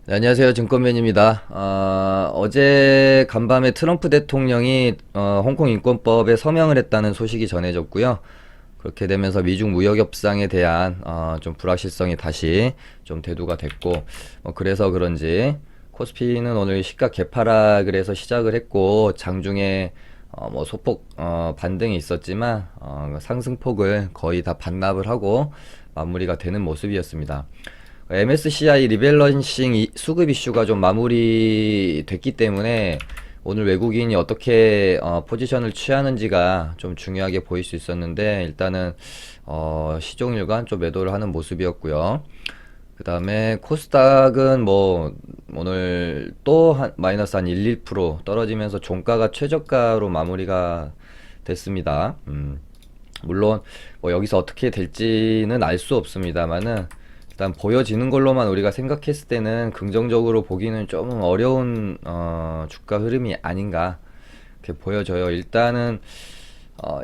네, 안녕하세요. 증권맨입니다. 어제 간밤에 트럼프 대통령이 홍콩 인권법에 서명을 했다는 소식이 전해졌고요. 그렇게 되면서 미중 무역 협상에 대한 좀 불확실성이 다시 좀 대두가 됐고, 그래서 그런지 코스피는 오늘 시가 개파락을 해서 시작을 했고, 장중에 뭐 소폭 반등이 있었지만 상승폭을 거의 다 반납을 하고 마무리가 되는 모습이었습니다. MSCI 리밸런싱 수급 이슈가 좀 마무리됐기 때문에 오늘 외국인이 어떻게 포지션을 취하는지가 좀 중요하게 보일 수 있었는데, 일단은 시종일관 좀 매도를 하는 모습이었고요. 그 다음에 코스닥은 뭐 오늘 또 마이너스 한 1, 2% 떨어지면서 종가가 최저가로 마무리가 됐습니다. 물론 뭐 여기서 어떻게 될지는 알 수 없습니다만은, 일단 보여지는 걸로만 우리가 생각했을 때는 긍정적으로 보기는 좀 어려운 주가 흐름이 아닌가 이렇게 보여져요. 일단은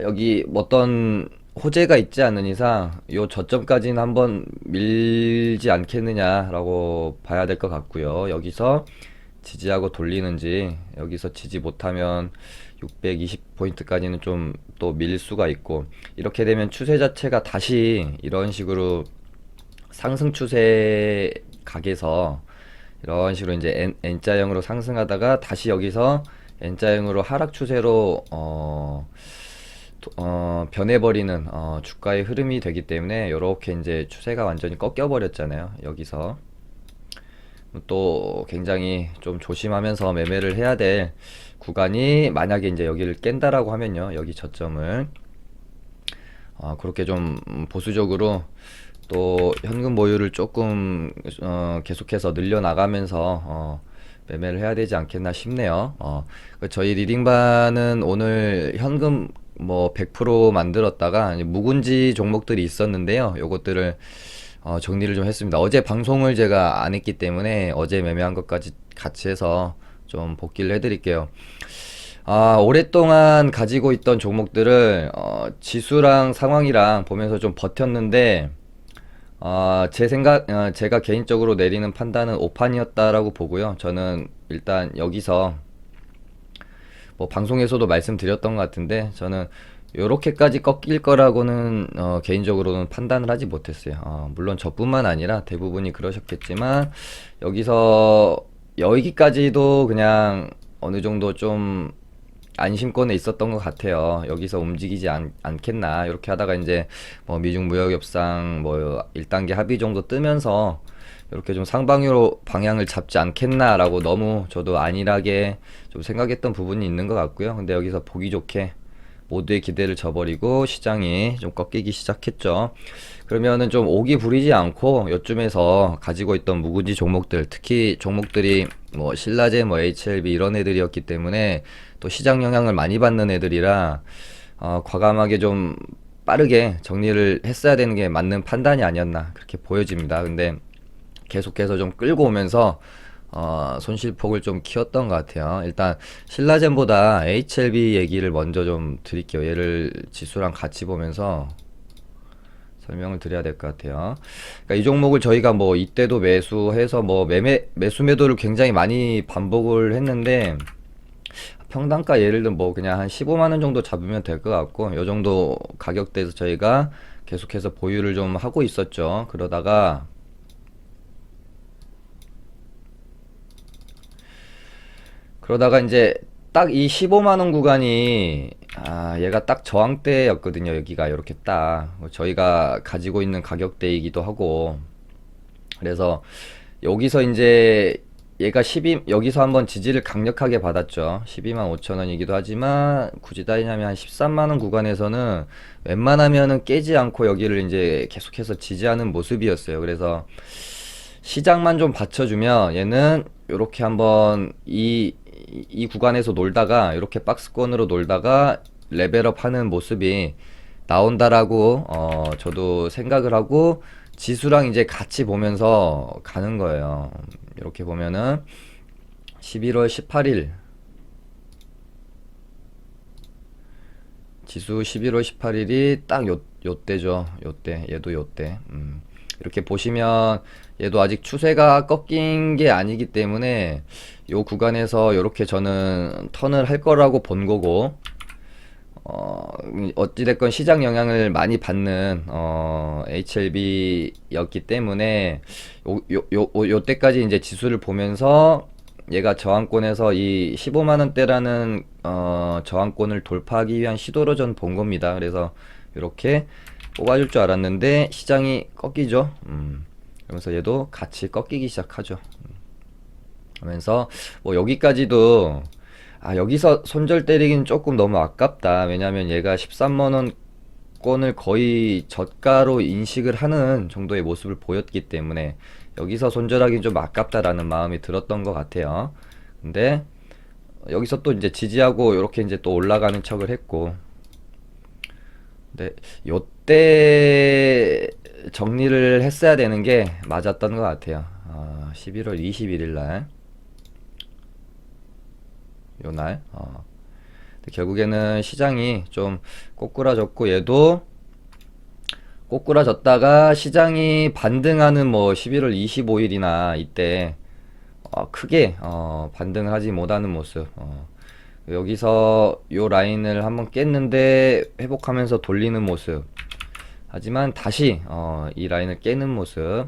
여기 어떤 호재가 있지 않는 이상 요 저점까지는 한번 밀지 않겠느냐라고 봐야 될 것 같고요. 여기서 지지하고 돌리는지, 여기서 지지 못하면 620포인트까지는 좀 또 밀 수가 있고, 이렇게 되면 추세 자체가 다시 이런 식으로 상승 추세 각에서 이런 식으로 이제 N자형으로 상승하다가 다시 여기서 N자형으로 하락 추세로 변해버리는 주가의 흐름이 되기 때문에, 이렇게 이제 추세가 완전히 꺾여 버렸잖아요. 여기서 또 굉장히 좀 조심하면서 매매를 해야 될 구간이, 만약에 이제 여기를 깬다라고 하면요, 여기 저점을 그렇게 좀 보수적으로 또 현금 보유를 조금 계속해서 늘려나가면서 매매를 해야 되지 않겠나 싶네요. 저희 리딩반은 오늘 현금 뭐 100% 만들었다가 묵은지 종목들이 있었는데요. 요것들을 정리를 좀 했습니다. 어제 방송을 제가 안 했기 때문에 어제 매매한 것까지 같이 해서 좀 복귀를 해드릴게요. 오랫동안 가지고 있던 종목들을 지수랑 상황이랑 보면서 좀 버텼는데, 제 생각, 제가 개인적으로 내리는 판단은 오판이었다라고 보고요. 저는 일단 여기서 뭐 방송에서도 말씀드렸던 것 같은데, 저는 요렇게까지 꺾일 거라고는 개인적으로는 판단을 하지 못했어요. 물론 저뿐만 아니라 대부분이 그러셨겠지만, 여기서 여기까지도 그냥 어느 정도 좀 안심권에 있었던 것 같아요. 여기서 움직이지 않겠나 이렇게 하다가 이제 뭐 미중 무역 협상 뭐 1단계 합의 정도 뜨면서 이렇게 좀 상방으로 방향을 잡지 않겠나라고 너무 저도 안일하게 좀 생각했던 부분이 있는 것 같고요. 근데 여기서 보기 좋게 모두의 기대를 저버리고 시장이 좀 꺾이기 시작했죠. 그러면은 좀 오기 부리지 않고 요쯤에서 가지고 있던 묵은지 종목들, 특히 종목들이 뭐 신라제, 뭐 HLB 이런 애들이었기 때문에 또 시장 영향을 많이 받는 애들이라 과감하게 좀 빠르게 정리를 했어야 되는 게 맞는 판단이 아니었나 그렇게 보여집니다. 근데 계속해서 좀 끌고 오면서 손실폭을 좀 키웠던 것 같아요. 일단 신라젠보다 HLB 얘기를 먼저 좀 드릴게요. 얘를 지수랑 같이 보면서 설명을 드려야 될 것 같아요. 그러니까 이 종목을 저희가 뭐 이때도 매수해서 뭐 매수 매도를 굉장히 많이 반복을 했는데, 평단가 예를 들면 뭐 그냥 한 15만 원 정도 잡으면 될 것 같고, 요 정도 가격대에서 저희가 계속해서 보유를 좀 하고 있었죠. 그러다가 이제 딱 이 15만 원 구간이 얘가 딱 저항대였거든요. 여기가 이렇게 딱 저희가 가지고 있는 가격대이기도 하고, 그래서 여기서 이제 얘가 12 여기서 한번 지지를 강력하게 받았죠. 12만 5천 원이기도 하지만 굳이 따지자면 한 13만 원 구간에서는 웬만하면은 깨지 않고 여기를 이제 계속해서 지지하는 모습이었어요. 그래서 시장만 좀 받쳐주면 얘는 이렇게 한번 이 구간에서 놀다가 이렇게 박스권으로 놀다가 레벨업 하는 모습이 나온다라고 저도 생각을 하고 지수랑 이제 같이 보면서 가는 거예요. 이렇게 보면은 11월 18일 지수 11월 18일이 딱 요때죠. 요때 얘도 요때. 이렇게 보시면 얘도 아직 추세가 꺾인 게 아니기 때문에 요 구간에서 이렇게 저는 턴을 할 거라고 본 거고, 어찌됐건 시장 영향을 많이 받는 HLB였기 때문에 요 때까지 이제 지수를 보면서 얘가 저항권에서 이 15만 원대라는 저항권을 돌파하기 위한 시도로 전 본 겁니다. 그래서 이렇게 뽑아줄 줄 알았는데 시장이 꺾이죠. 그러면서 얘도 같이 꺾이기 시작하죠. 그러면서 뭐 여기까지도 여기서 손절 때리긴 조금 너무 아깝다. 왜냐면 얘가 13만 원권을 거의 저가로 인식을 하는 정도의 모습을 보였기 때문에 여기서 손절하긴 좀 아깝다라는 마음이 들었던 것 같아요. 근데 여기서 또 이제 지지하고 이렇게 이제 또 올라가는 척을 했고, 근데 요때 정리를 했어야 되는 게 맞았던 것 같아요. 11월 21일 날, 요 날. 근데 결국에는 시장이 좀 꼬꾸라졌고, 얘도 꼬꾸라졌다가 시장이 반등하는 뭐 11월 25일이나 이때 크게 반등을 하지 못하는 모습. 여기서 요 라인을 한번 깼는데 회복하면서 돌리는 모습. 하지만 다시 이 라인을 깨는 모습.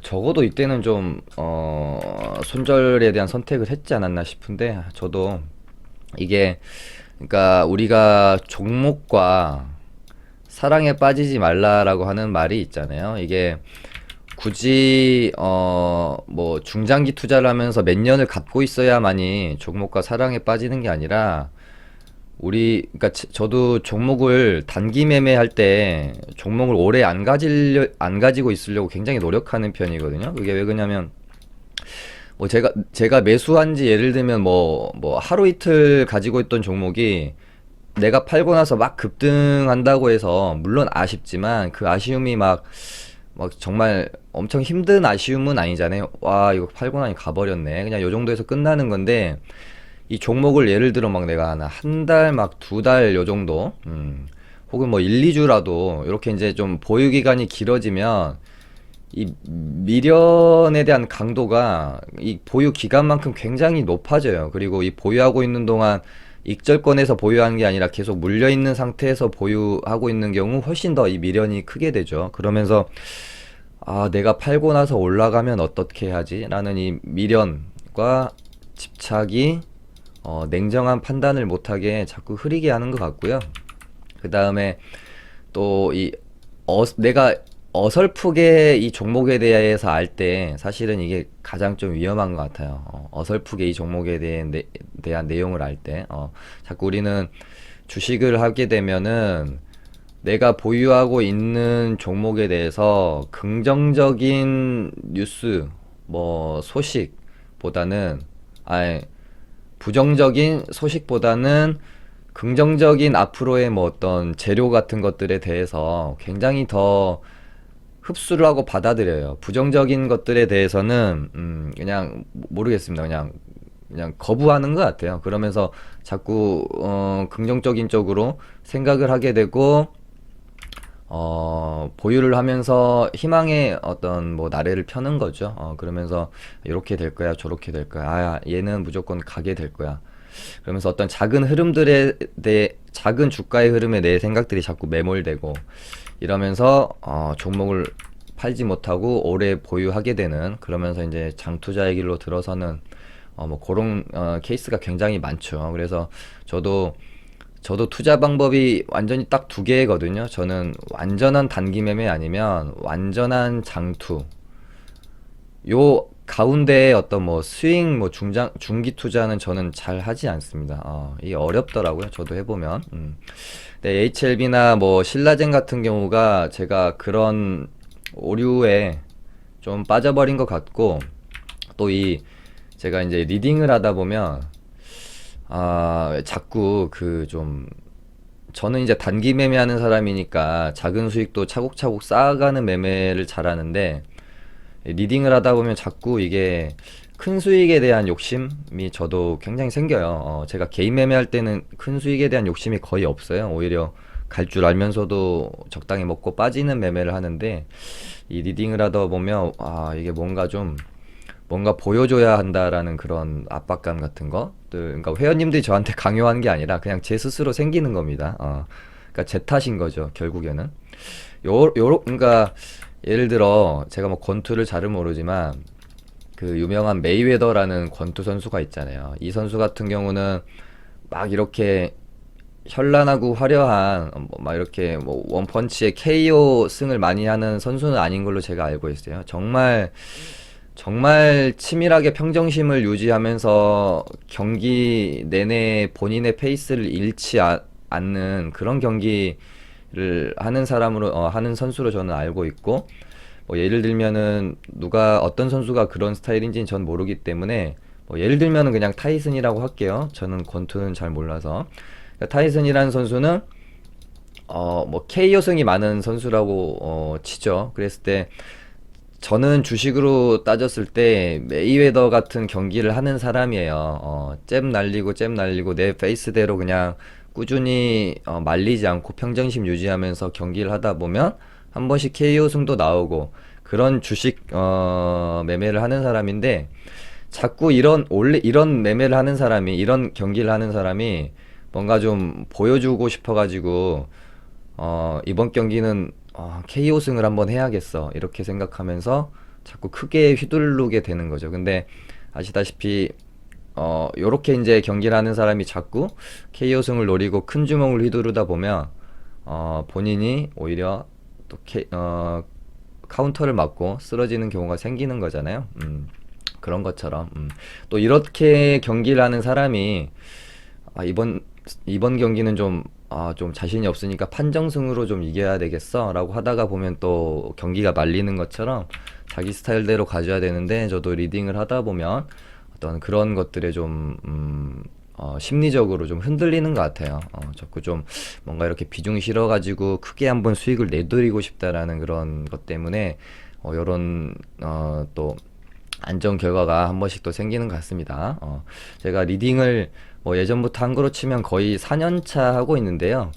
적어도 이때는 좀 손절에 대한 선택을 했지 않았나 싶은데, 저도 이게, 그러니까 우리가 종목과 사랑에 빠지지 말라라고 하는 말이 있잖아요. 이게 굳이 뭐 중장기 투자를 하면서 몇 년을 갖고 있어야만이 종목과 사랑에 빠지는 게 아니라, 그러니까 저도 종목을 단기 매매할 때 종목을 오래 안 가지고 있으려고 굉장히 노력하는 편이거든요. 그게 왜 그러냐면, 뭐 제가 매수한 지 예를 들면 뭐 하루 이틀 가지고 있던 종목이 내가 팔고 나서 막 급등한다고 해서 물론 아쉽지만 그 아쉬움이 막 정말 엄청 힘든 아쉬움은 아니잖아요. 와, 이거 팔고 나니 가버렸네. 그냥 요 정도에서 끝나는 건데, 이 종목을 예를 들어 막 내가 한 달, 막 두 달 요 정도, 혹은 뭐 1, 2주라도 이렇게 이제 좀 보유 기간이 길어지면 이 미련에 대한 강도가 이 보유 기간만큼 굉장히 높아져요. 그리고 이 보유하고 있는 동안 익절권에서 보유하는 게 아니라 계속 물려 있는 상태에서 보유하고 있는 경우 훨씬 더 이 미련이 크게 되죠. 그러면서 내가 팔고 나서 올라가면 어떻게 해야지? 라는 이 미련과 집착이 냉정한 판단을 못하게 자꾸 흐리게 하는 것 같고요. 그 다음에 또 내가 어설프게 이 종목에 대해서 알 때 사실은 이게 가장 좀 위험한 것 같아요. 어설프게 이 종목에 대한 내용을 알 때, 자꾸 우리는 주식을 하게 되면은 내가 보유하고 있는 종목에 대해서 긍정적인 뉴스, 뭐 소식보다는, 아니, 부정적인 소식보다는 긍정적인 앞으로의 뭐 어떤 재료 같은 것들에 대해서 굉장히 더 흡수를 하고 받아들여요. 부정적인 것들에 대해서는 그냥 모르겠습니다. 그냥 거부하는 것 같아요. 그러면서 자꾸 긍정적인 쪽으로 생각을 하게 되고, 보유를 하면서 희망의 어떤 뭐 나래를 펴는 거죠. 그러면서 이렇게 될 거야, 저렇게 될 거야. 얘는 무조건 가게 될 거야. 그러면서 어떤 작은 흐름들에 대해, 작은 주가의 흐름에 내 생각들이 자꾸 매몰되고, 이러면서 종목을 팔지 못하고 오래 보유하게 되는, 그러면서 이제 장투자의 길로 들어서는 뭐 그런 케이스가 굉장히 많죠. 그래서 저도 투자 방법이 완전히 딱 두 개거든요. 저는 완전한 단기 매매 아니면 완전한 장투. 요 가운데에 어떤 뭐 스윙, 뭐 중기 투자는 저는 잘 하지 않습니다. 이게 어렵더라고요. 저도 해보면. 근데 HLB나 뭐 신라젠 같은 경우가 제가 그런 오류에 좀 빠져버린 것 같고, 또 제가 이제 리딩을 하다 보면 자꾸 저는 이제 단기 매매하는 사람이니까 작은 수익도 차곡차곡 쌓아가는 매매를 잘하는데, 리딩을 하다 보면 자꾸 이게 큰 수익에 대한 욕심이 저도 굉장히 생겨요. 제가 개인 매매할 때는 큰 수익에 대한 욕심이 거의 없어요. 오히려 갈 줄 알면서도 적당히 먹고 빠지는 매매를 하는데, 이 리딩을 하다 보면 이게 뭔가 보여줘야 한다라는 그런 압박감 같은 것들, 그러니까 회원님들이 저한테 강요한 게 아니라 그냥 제 스스로 생기는 겁니다. 그러니까 제 탓인 거죠, 결국에는. 그러니까 예를 들어 제가 뭐 권투를 잘은 모르지만 그 유명한 메이웨더라는 권투 선수가 있잖아요. 이 선수 같은 경우는 막 이렇게 현란하고 화려한 막 이렇게 뭐 원펀치에 KO 승을 많이 하는 선수는 아닌 걸로 제가 알고 있어요. 정말 치밀하게 평정심을 유지하면서 경기 내내 본인의 페이스를 않는 그런 경기를 하는 하는 선수로 저는 알고 있고, 뭐 예를 들면은 어떤 선수가 그런 스타일인지는 전 모르기 때문에, 뭐 예를 들면은 그냥 타이슨이라고 할게요. 저는 권투는 잘 몰라서. 그러니까 타이슨이라는 선수는 뭐 KO승이 많은 선수라고 치죠. 그랬을 때 저는 주식으로 따졌을 때 메이웨더 같은 경기를 하는 사람이에요. 잽 날리고 내 페이스대로 그냥 꾸준히 말리지 않고 평정심 유지하면서 경기를 하다 보면 한 번씩 KO 승도 나오고, 그런 주식 매매를 하는 사람인데, 자꾸 원래 이런 매매를 하는 사람이, 이런 경기를 하는 사람이 뭔가 좀 보여주고 싶어가지고 이번 경기는 KO승을 한번 해야겠어, 이렇게 생각하면서 자꾸 크게 휘두르게 되는 거죠. 근데 아시다시피 요렇게 이제 경기를 하는 사람이 자꾸 KO승을 노리고 큰 주먹을 휘두르다 보면 본인이 오히려 또 카운터를 맞고 쓰러지는 경우가 생기는 거잖아요. 그런 것처럼 또 이렇게 경기를 하는 사람이 이번 경기는 좀 자신이 없으니까 판정승으로 좀 이겨야 되겠어 라고 하다가 보면 또 경기가 말리는 것처럼 자기 스타일대로 가져야 되는데, 저도 리딩을 하다 보면 어떤 그런 것들에 심리적으로 좀 흔들리는 것 같아요. 자꾸 좀 뭔가 이렇게 비중 실어가지고 크게 한번 수익을 내드리고 싶다라는 그런 것 때문에 요런 또 안 좋은 결과가 한 번씩 또 생기는 것 같습니다. 제가 리딩을 뭐 예전부터 한국으로 치면 거의 4년차 하고 있는데요.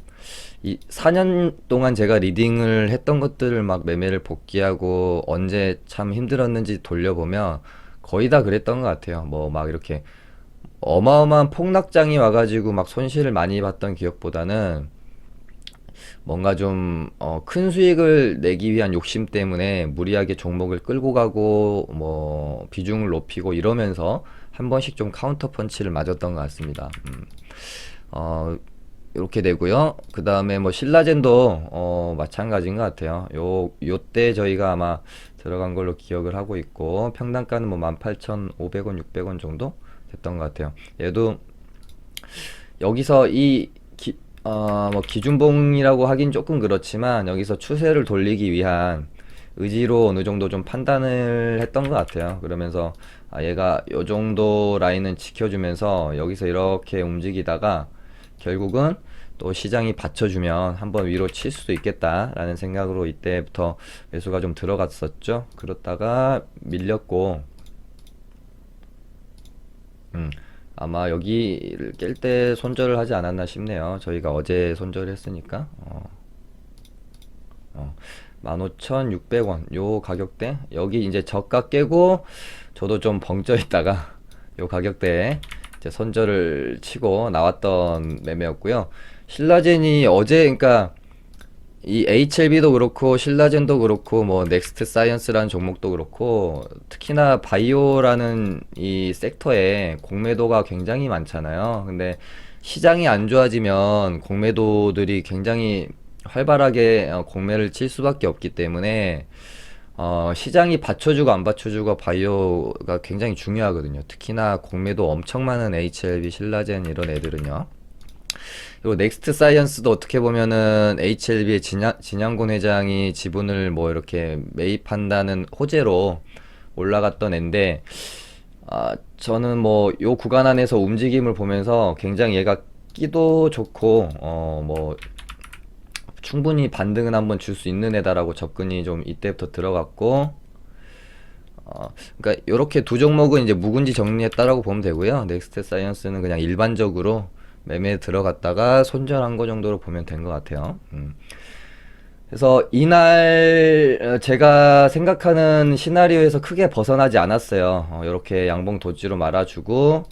이 4년 동안 제가 리딩을 했던 것들을 막 매매를 복귀하고 언제 참 힘들었는지 돌려보면 거의 다 그랬던 것 같아요. 뭐 막 이렇게 어마어마한 폭락장이 와가지고 막 손실을 많이 봤던 기억보다는 뭔가 좀 큰 수익을 내기 위한 욕심 때문에 무리하게 종목을 끌고 가고 뭐 비중을 높이고 이러면서 한 번씩 좀 카운터 펀치를 맞았던 것 같습니다. 이렇게 되고요. 그 다음에 뭐 신라젠도 마찬가지인 것 같아요. 요때 저희가 아마 들어간 걸로 기억을 하고 있고, 평단가는 뭐 18,500원, 600원 정도 됐던 것 같아요. 얘도 여기서 뭐 기준봉이라고 하긴 조금 그렇지만 여기서 추세를 돌리기 위한 의지로 어느 정도 좀 판단을 했던 것 같아요. 그러면서 얘가 요 정도 라인은 지켜주면서 여기서 이렇게 움직이다가 결국은 또 시장이 받쳐주면 한번 위로 칠 수도 있겠다라는 생각으로 이때부터 매수가 좀 들어갔었죠. 그렇다가 밀렸고, 아마 여기를 깰 때 손절을 하지 않았나 싶네요. 저희가 어제 손절을 했으니까. 15,600원 요 가격대, 여기 이제 저가 깨고 저도 좀 벙쪄 있다가 요 가격대에 이제 손절을 치고 나왔던 매매였고요. 신라젠이 어제, 그러니까 이 HLB도 그렇고 신라젠도 그렇고 뭐 넥스트 사이언스라는 종목도 그렇고, 특히나 바이오라는 이 섹터에 공매도가 굉장히 많잖아요. 근데 시장이 안 좋아지면 공매도들이 굉장히 활발하게 공매를 칠 수밖에 없기 때문에 시장이 받쳐주고 안 받쳐주고 바이오가 굉장히 중요하거든요. 특히나 공매도 엄청 많은 HLB, 신라젠 이런 애들은요. 그리고 넥스트 사이언스도 어떻게 보면은 HLB의 진양곤 회장이 지분을 뭐 이렇게 매입한다는 호재로 올라갔던 앤데, 저는 뭐 요 구간 안에서 움직임을 보면서 굉장히 얘가 끼도 좋고 뭐 충분히 반등은 한번 줄 수 있는 애다라고 접근이 좀 이때부터 들어갔고, 그러니까 요렇게 두 종목은 이제 묵은지 정리했다라고 보면 되고요. 넥스트 사이언스는 그냥 일반적으로 매매 들어갔다가 손절한 거 정도로 보면 된 것 같아요. 그래서 이날 제가 생각하는 시나리오에서 크게 벗어나지 않았어요. 이렇게 양봉 도지로 말아주고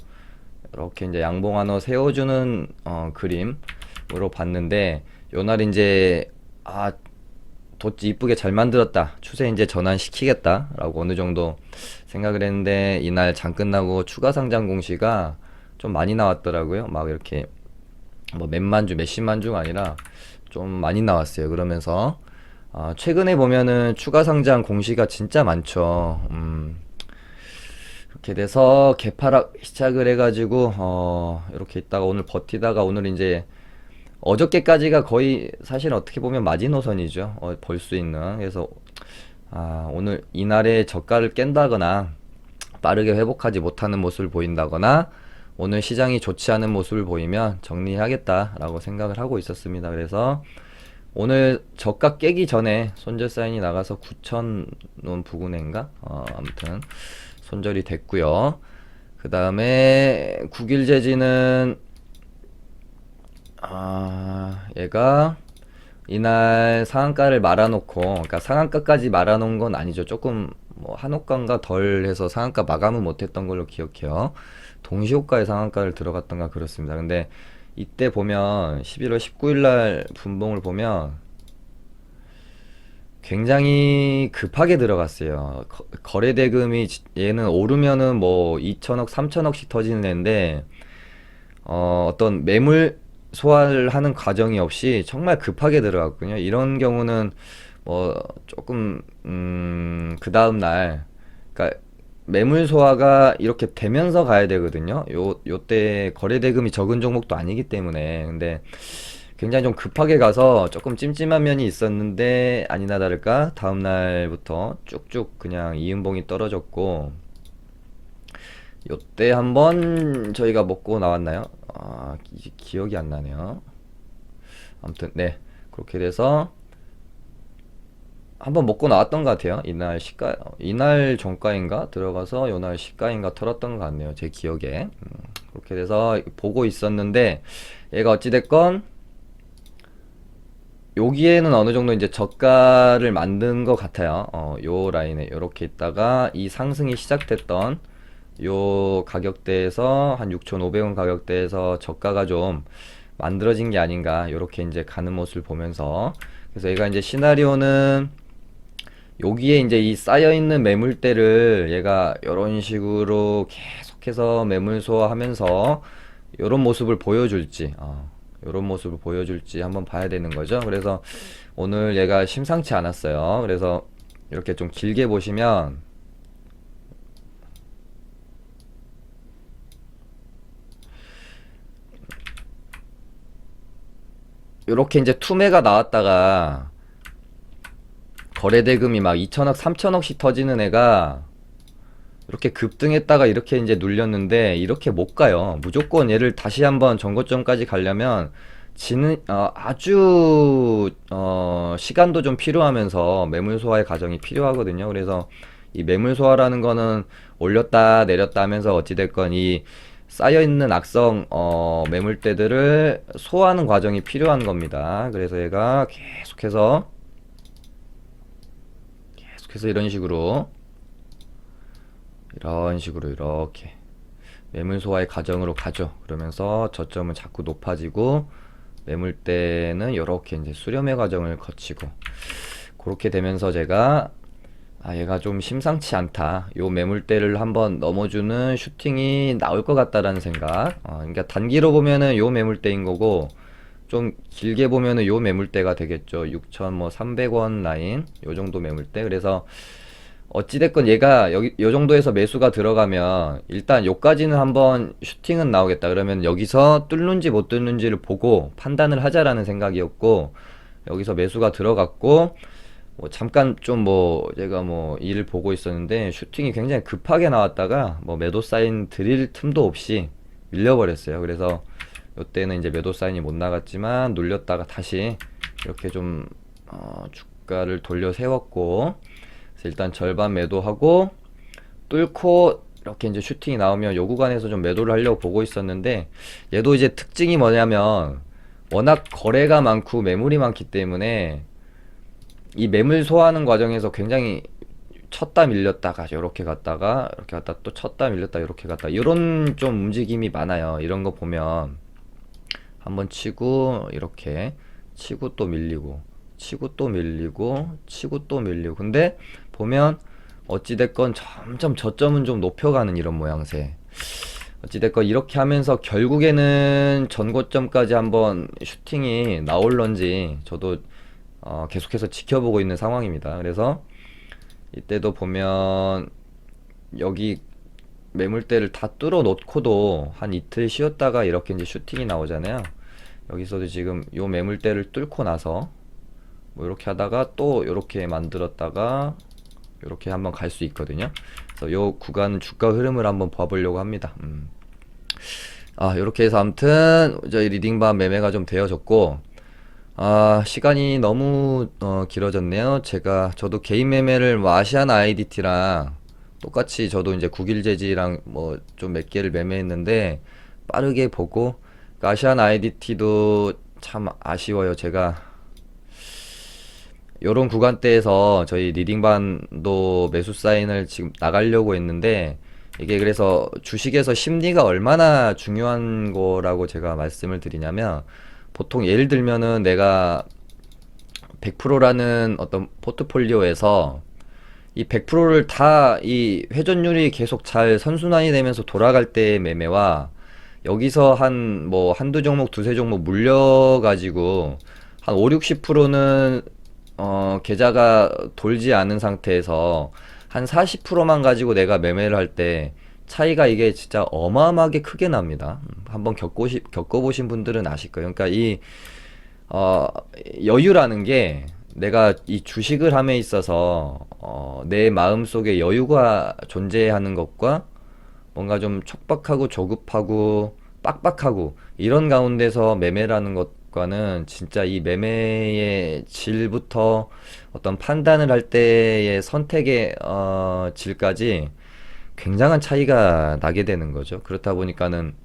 이렇게 이제 양봉 하나 세워주는 그림으로 봤는데, 요날 이제 도지 이쁘게 잘 만들었다, 추세 이제 전환시키겠다 라고 어느 정도 생각을 했는데, 이날 장 끝나고 추가 상장 공시가 좀 많이 나왔더라고요. 막 이렇게 뭐 몇만 주 몇십만 주가 아니라 좀 많이 나왔어요. 그러면서 최근에 보면은 추가 상장 공시가 진짜 많죠. 이렇게 돼서 개파락 시작을 해가지고 이렇게 있다가 오늘 버티다가 오늘 이제 어저께까지가 거의 사실 어떻게 보면 마지노선이죠. 벌 수 있는. 그래서 오늘 이날의 저가를 깬다거나 빠르게 회복하지 못하는 모습을 보인다거나 오늘 시장이 좋지 않은 모습을 보이면 정리하겠다라고 생각을 하고 있었습니다. 그래서 오늘 저가 깨기 전에 손절 사인이 나가서 9,000원 부근인가? 아무튼 손절이 됐고요. 그 다음에 국일재지는 얘가 이날 상한가를 말아놓고, 그러니까 상한가까지 말아놓은 건 아니죠. 조금 뭐 한호가인가 덜 해서 상한가 마감은 못했던 걸로 기억해요. 동시호가에 상한가를 들어갔던가 그렇습니다. 근데 이때 보면 11월 19일 날 분봉을 보면 굉장히 급하게 들어갔어요. 거래대금이 얘는 오르면은 뭐 2천억, 3천억씩 터지는 애인데 어떤 매물 소화를 하는 과정이 없이 정말 급하게 들어갔군요. 이런 경우는 뭐 조금 그 다음 날, 그러니까 매물 소화가 이렇게 되면서 가야 되거든요. 요때 거래 대금이 적은 종목도 아니기 때문에. 근데 굉장히 좀 급하게 가서 조금 찜찜한 면이 있었는데, 아니나 다를까 다음 날부터 쭉쭉 그냥 이음봉이 떨어졌고, 요때 한번 저희가 먹고 나왔나요? 이제 기억이 안 나네요. 아무튼 네, 그렇게 돼서 한번 먹고 나왔던 것 같아요. 이날 시가, 이날 종가인가 들어가서 요날 시가인가 털었던 것 같네요, 제 기억에. 그렇게 돼서 보고 있었는데, 얘가 어찌됐건 여기에는 어느 정도 이제 저가를 만든 것 같아요. 요 라인에 이렇게 있다가 이 상승이 시작됐던 요 가격대에서 한 6,500원 가격대에서 저가가 좀 만들어진 게 아닌가, 요렇게 이제 가는 모습을 보면서. 그래서 얘가 이제 시나리오는 여기에 이제 이 쌓여있는 매물대를 얘가 이런 식으로 계속해서 매물 소화하면서 이런 모습을 보여줄지, 이런 모습을 보여줄지 한번 봐야 되는 거죠. 그래서 오늘 얘가 심상치 않았어요. 그래서 이렇게 좀 길게 보시면 이렇게 이제 투매가 나왔다가 거래대금이 막 2천억, 3천억씩 터지는 애가 이렇게 급등했다가 이렇게 이제 눌렸는데 이렇게 못 가요. 무조건 얘를 다시 한번 전고점까지 가려면 아주 시간도 좀 필요하면서 매물 소화의 과정이 필요하거든요. 그래서 이 매물 소화라는 거는 올렸다 내렸다 하면서 어찌됐건 이 쌓여있는 악성 매물대들을 소화하는 과정이 필요한 겁니다. 그래서 얘가 계속해서 이런 식으로 이렇게 매물 소화의 과정으로 가죠. 그러면서 저점은 자꾸 높아지고 매물대는 이렇게 이제 수렴의 과정을 거치고, 그렇게 되면서 제가 얘가 좀 심상치 않다, 요 매물대를 한번 넘어주는 슈팅이 나올 것 같다라는 생각. 그러니까 단기로 보면은 요 매물대인 거고, 좀 길게 보면은 요 매물대가 되겠죠. 6,300원 라인 요 정도 매물대. 그래서 어찌됐건 얘가 여기 요 정도에서 매수가 들어가면 일단 요까지는 한번 슈팅은 나오겠다. 그러면 여기서 뚫는지 못 뚫는지를 보고 판단을 하자라는 생각이었고, 여기서 매수가 들어갔고 뭐 잠깐 좀 뭐 제가 뭐 일을 보고 있었는데 슈팅이 굉장히 급하게 나왔다가 뭐 매도 사인 드릴 틈도 없이 밀려버렸어요. 그래서 요때는 이제 매도 사인이 못 나갔지만 눌렸다가 다시 이렇게 좀 주가를 돌려 세웠고, 그래서 일단 절반 매도하고 뚫고 이렇게 이제 슈팅이 나오면 요 구간에서 좀 매도를 하려고 보고 있었는데, 얘도 이제 특징이 뭐냐면 워낙 거래가 많고 매물이 많기 때문에 이 매물 소화하는 과정에서 굉장히 쳤다 밀렸다가 요렇게 갔다가 이렇게 갔다 또 쳤다 밀렸다 요렇게 갔다 이런 좀 움직임이 많아요. 이런 거 보면 한번 치고 이렇게 치고 또 밀리고 치고 또 밀리고 치고 또 밀리고, 근데 보면 어찌됐건 점점 저점은 좀 높여가는 이런 모양새. 어찌됐건 이렇게 하면서 결국에는 전고점까지 한번 슈팅이 나올런지 저도 계속해서 지켜보고 있는 상황입니다. 그래서 이때도 보면 여기 매물대를 다 뚫어 놓고도 한 이틀 쉬었다가 이렇게 이제 슈팅이 나오잖아요. 여기서도 지금 요 매물대를 뚫고 나서 뭐 이렇게 하다가 또 이렇게 만들었다가 이렇게 한번 갈 수 있거든요. 그래서 요 구간 주가 흐름을 한번 봐보려고 합니다. 이렇게 해서 아무튼 저희 리딩반 매매가 좀 되어졌고, 시간이 너무 길어졌네요. 저도 개인 매매를 뭐 아시안 IDT랑 똑같이 저도 이제 국일제지랑 뭐 좀 몇 개를 매매했는데 빠르게 보고, 그 아시안 IDT도 참 아쉬워요. 제가 요런 구간대에서 저희 리딩반도 매수 사인을 지금 나가려고 했는데, 이게 그래서 주식에서 심리가 얼마나 중요한 거라고 제가 말씀을 드리냐면, 보통 예를 들면은 내가 100%라는 어떤 포트폴리오에서 이 100%를 다 이 회전율이 계속 잘 선순환이 되면서 돌아갈 때의 매매와, 여기서 한두 종목 두세 종목 물려가지고 한 5, 60%는 계좌가 돌지 않은 상태에서 한 40%만 가지고 내가 매매를 할 때 차이가 이게 진짜 어마어마하게 크게 납니다. 한번 겪어보신 분들은 아실 거예요. 그러니까 어, 여유라는 게, 내가 이 주식을 함에 있어서 내 마음속에 여유가 존재하는 것과 뭔가 좀 촉박하고 조급하고 빡빡하고 이런 가운데서 매매라는 것과는 진짜 이 매매의 질부터 어떤 판단을 할 때의 선택의 질까지 굉장한 차이가 나게 되는 거죠. 그렇다 보니까는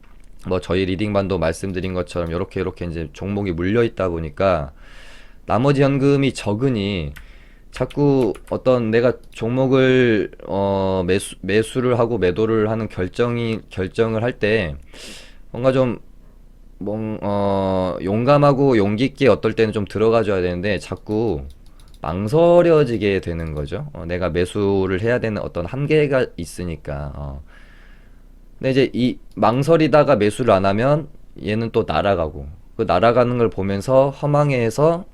뭐 저희 리딩반도 말씀드린 것처럼 요렇게 이제 종목이 물려 있다 보니까 나머지 현금이 적으니 자꾸 어떤 내가 종목을 매수를 하고 매도를 하는 결정을 할 때 뭔가 좀 용감하고 용기 있게 어떨 때는 좀 들어가줘야 되는데 자꾸 망설여지게 되는 거죠. 내가 매수를 해야 되는 어떤 한계가 있으니까. 근데 이제 이 망설이다가 매수를 안 하면 얘는 또 날아가고, 그 날아가는 걸 보면서 허망해해서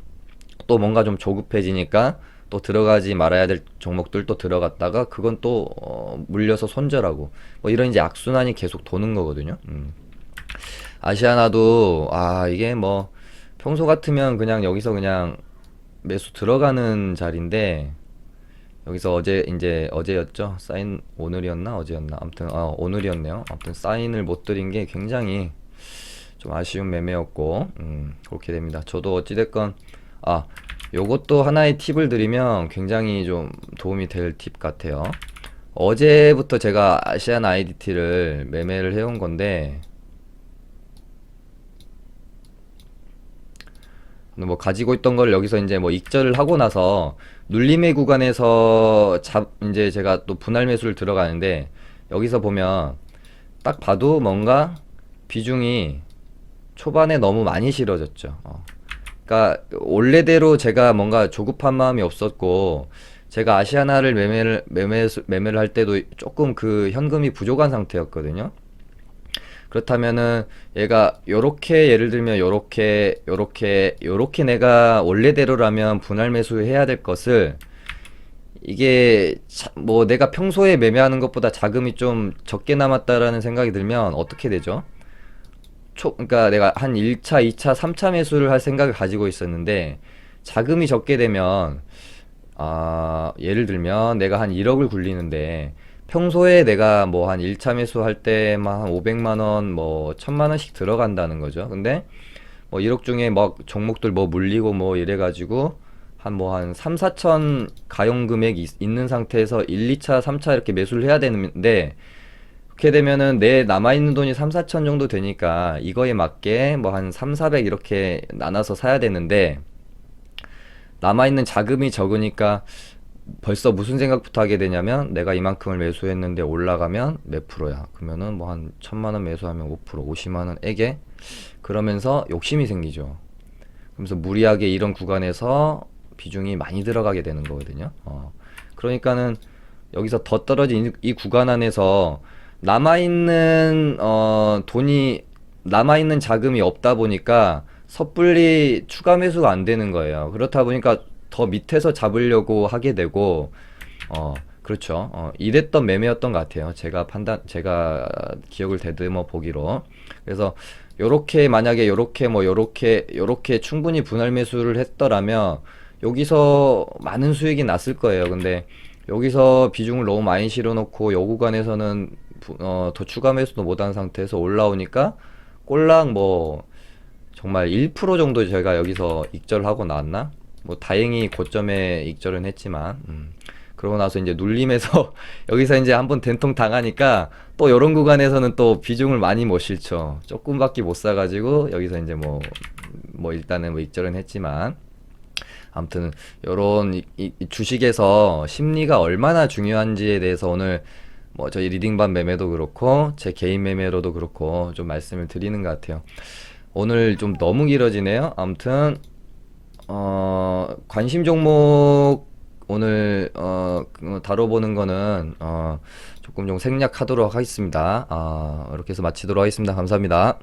또 뭔가 좀 조급해지니까 또 들어가지 말아야 될 종목들 또 들어갔다가 그건 또 물려서 손절하고, 뭐 이런 이제 악순환이 계속 도는 거거든요. 아시아나도 이게 뭐 평소 같으면 그냥 여기서 그냥 매수 들어가는 자리인데, 여기서 어제였죠? 사인 오늘이었나 어제였나, 아무튼 오늘이었네요. 아무튼 사인을 못 드린 게 굉장히 좀 아쉬운 매매였고, 그렇게 됩니다. 저도 어찌됐건 요것도 하나의 팁을 드리면 굉장히 좀 도움이 될 팁 같아요. 어제부터 제가 아시안 IDT를 매매를 해온 건데, 뭐 가지고 있던 걸 여기서 이제 뭐 익절을 하고 나서 눌림의 구간에서 이제 제가 또 분할 매수를 들어가는데, 여기서 보면 딱 봐도 뭔가 비중이 초반에 너무 많이 실어졌죠. 그러니까 원래대로 제가 뭔가 조급한 마음이 없었고, 제가 아시아나를 매매를 할 때도 조금 그 현금이 부족한 상태였거든요. 그렇다면은 얘가 요렇게, 예를 들면 요렇게 내가 원래대로라면 분할 매수해야 될 것을, 이게 뭐 내가 평소에 매매하는 것보다 자금이 좀 적게 남았다라는 생각이 들면 어떻게 되죠? 그러니까 내가 한 1차, 2차, 3차 매수를 할 생각을 가지고 있었는데, 자금이 적게 되면 예를 들면 내가 한 1억을 굴리는데, 평소에 내가 뭐 한 1차 매수할 때만 한 500만 원, 뭐 1000만 원씩 들어간다는 거죠. 근데 뭐 1억 중에 막 종목들 뭐 물리고 뭐 이래 가지고 한 3, 4천 가용 금액이 있는 상태에서 1, 2차, 3차 이렇게 매수를 해야 되는데, 그렇게 되면은 내 남아있는 돈이 3, 4천 정도 되니까 이거에 맞게 뭐 한 3, 400 이렇게 나눠서 사야 되는데 남아있는 자금이 적으니까 벌써 무슨 생각부터 하게 되냐면 내가 이만큼을 매수했는데 올라가면 몇 프로야? 그러면은 뭐 한 1,000만 원 매수하면 5%, 50만 원에게 그러면서 욕심이 생기죠. 그러면서 무리하게 이런 구간에서 비중이 많이 들어가게 되는 거거든요. 그러니까는 여기서 더 떨어진 이 구간 안에서 남아있는 돈이 남아있는 자금이 없다 보니까 섣불리 추가 매수가 안 되는 거예요. 그렇다 보니까 더 밑에서 잡으려고 하게 되고 그렇죠. 이랬던 매매였던 것 같아요. 제가 기억을 되듬어 보기로. 그래서 요렇게 만약에 요렇게 충분히 분할 매수를 했더라면 여기서 많은 수익이 났을 거예요. 근데 여기서 비중을 너무 많이 실어놓고 요 구간에서는 더 추가 매수도 못한 상태에서 올라오니까 꼴랑 뭐 정말 1% 정도 제가 여기서 익절하고 나왔나? 뭐 다행히 고점에 익절은 했지만 그러고 나서 이제 눌림에서 여기서 이제 한번 된통 당하니까 또 요런 구간에서는 또 비중을 많이 못 실죠. 조금밖에 못 사가지고 여기서 이제 뭐 일단은 뭐 익절은 했지만 아무튼 요런 이 주식에서 심리가 얼마나 중요한지에 대해서 오늘 뭐 저희 리딩반 매매도 그렇고 제 개인 매매로도 그렇고 좀 말씀을 드리는 것 같아요. 오늘 좀 너무 길어지네요. 아무튼 관심 종목 오늘 다뤄보는 거는 조금 좀 생략하도록 하겠습니다. 이렇게 해서 마치도록 하겠습니다. 감사합니다.